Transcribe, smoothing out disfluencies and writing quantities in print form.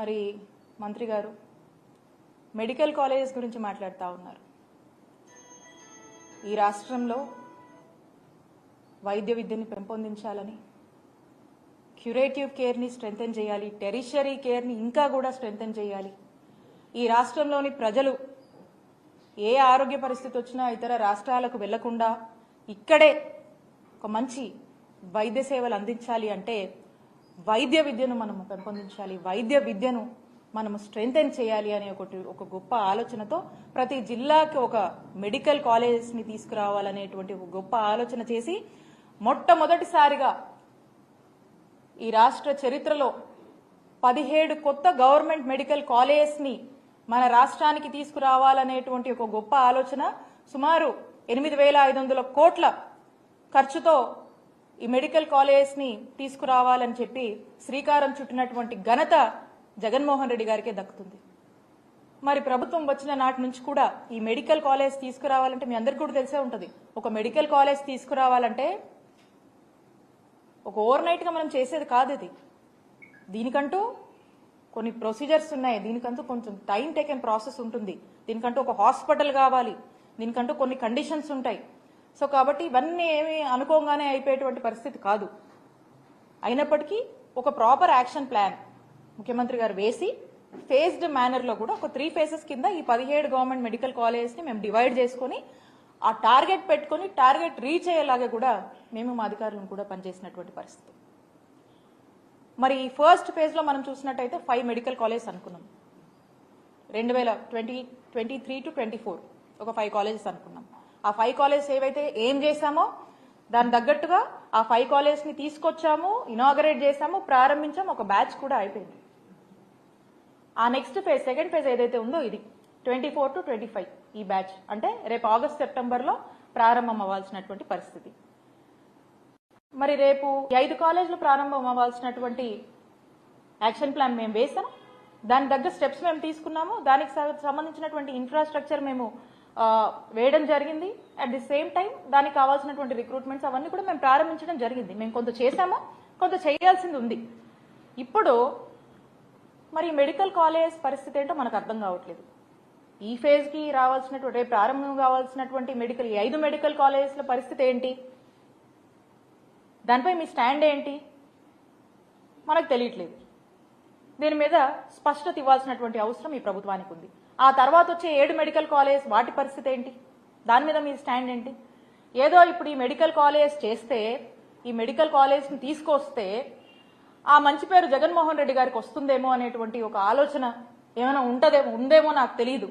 మరి మంత్రి గారు మెడికల్ కాలేజెస్ గురించి మాట్లాడుతూ ఉన్నారు. ఈ రాష్ట్రంలో వైద్య విద్యని పెంపొందించాలని, క్యూరేటివ్ కేర్ని స్ట్రెంథెన్ చేయాలి, టెరిషరీ కేర్ని ఇంకా కూడా స్ట్రెంథెన్ చేయాలి. ఈ రాష్ట్రంలోని ప్రజలు ఏ ఆరోగ్య పరిస్థితి వచ్చినా ఇతర రాష్ట్రాలకు వెళ్లకుండా ఇక్కడే ఒక మంచి వైద్య సేవలు అందించాలి అంటే వైద్య విద్యను మనము పెంపొందించాలి, వైద్య విద్యను మనము స్ట్రెంథెన్ చేయాలి అనే ఒక గొప్ప ఆలోచనతో ప్రతి జిల్లాకి ఒక మెడికల్ కాలేజెస్ని తీసుకురావాలనేటువంటి ఒక గొప్ప ఆలోచన చేసి మొట్టమొదటిసారిగా ఈ రాష్ట్ర చరిత్రలో 17 కొత్త గవర్నమెంట్ మెడికల్ కాలేజెస్ని మన రాష్ట్రానికి తీసుకురావాలనేటువంటి ఒక గొప్ప ఆలోచన, సుమారు 8,500 కోట్ల ఖర్చుతో ఈ మెడికల్ కాలేజెస్ని తీసుకురావాలని చెప్పి శ్రీకారం చుట్టినటువంటి ఘనత జగన్మోహన్ రెడ్డి గారికే దక్కుతుంది. మరి ప్రభుత్వం వచ్చిన నాటి నుంచి కూడా ఈ మెడికల్ కాలేజ్ తీసుకురావాలంటే మీ అందరికీ కూడా తెలిసే ఉంటుంది. ఒక మెడికల్ కాలేజ్ తీసుకురావాలంటే ఒక ఓవర్ నైట్గా మనం చేసేది కాదు. ఇది దీనికంటూ కొన్ని ప్రొసీజర్స్ ఉన్నాయి, దీనికంటూ కొంచెం టైం టేకెన్ ప్రాసెస్ ఉంటుంది, దీనికంటూ ఒక హాస్పిటల్ కావాలి, దీనికంటూ కొన్ని కండిషన్స్ ఉంటాయి. సో కాబట్టి ఇవన్నీ ఏమి అనుకోగానే అయిపోయేటువంటి పరిస్థితి కాదు. అయినప్పటికీ ఒక ప్రాపర్ యాక్షన్ ప్లాన్ ముఖ్యమంత్రి గారు వేసి ఫేజ్డ్ మేనర్లో కూడా ఒక 3 ఫేజెస్ కింద ఈ 17 గవర్నమెంట్ మెడికల్ కాలేజెస్ని మేము డివైడ్ చేసుకుని ఆ టార్గెట్ పెట్టుకుని టార్గెట్ రీచ్ అయ్యేలాగా కూడా మేము మా అధికారులను కూడా పనిచేసినటువంటి పరిస్థితి. మరి ఈ ఫస్ట్ ఫేజ్లో మనం చూసినట్టయితే 5 మెడికల్ కాలేజెస్ అనుకున్నాం. 2023 to 24 ఒక 5 కాలేజెస్ అనుకున్నాం. ఆ 5 కాలేజెస్ ఏవైతే ఏం చేశామో దాని తగ్గట్టుగా ఆ 5 కాలేజెస్ని తీసుకొచ్చాము, ఇనాగరేట్ చేశాము, ప్రారంభించాము, ఒక బ్యాచ్ కూడా అయిపోయింది. ఆ నెక్స్ట్ ఫేజ్, సెకండ్ ఫేజ్ ఏదైతే ఉందో ఇది 24 to 25 ఈ బ్యాచ్ అంటే రేపు ఆగస్ట్ సెప్టెంబర్లో ప్రారంభం అవ్వాల్సినటువంటి పరిస్థితి. మరి రేపు 5 కాలేజీలు ప్రారంభం అవ్వాల్సినటువంటి యాక్షన్ ప్లాన్ మేము వేసాం, దాని తగ్గ స్టెప్స్ మేము తీసుకున్నాము, దానికి సంబంధించినటువంటి ఇన్ఫ్రాస్ట్రక్చర్ మేము వేయడం జరిగింది. అట్ ది సేమ్ టైం దానికి కావాల్సినటువంటి రిక్రూట్మెంట్స్ అవన్నీ కూడా మేము ప్రారంభించడం జరిగింది. మేము కొంత చేశాము, కొంత చేయాల్సింది ఉంది. ఇప్పుడు మరి మెడికల్ కాలేజ్ పరిస్థితి ఏంటో మనకు అర్థం కావట్లేదు. ఈ ఫేజ్కి రావాల్సినటువంటి ప్రారంభం కావాల్సినటువంటి మెడికల్ 5 మెడికల్ కాలేజెస్ల పరిస్థితి ఏంటి, దానిపై మీ స్టాండ్ ఏంటి మనకు తెలియట్లేదు. దీని మీద స్పష్టత ఇవ్వాల్సినటువంటి అవసరం ఈ ప్రభుత్వానికి ఉంది. ఆ తర్వాత వచ్చే 7 మెడికల్ కాలేజ్ వాటి పరిస్థితి ఏంటి, దాని మీద మీ స్టాండ్ ఏంటి? ఏదో ఇప్పుడు ఈ మెడికల్ కాలేజ్ చేస్తే, ఈ మెడికల్ కాలేజ్ని తీసుకొస్తే ఆ మంచి పేరు జగన్మోహన్ రెడ్డి గారికి వస్తుందేమో అనేటువంటి ఒక ఆలోచన ఏమైనా ఉందేమో నాకు తెలియదు.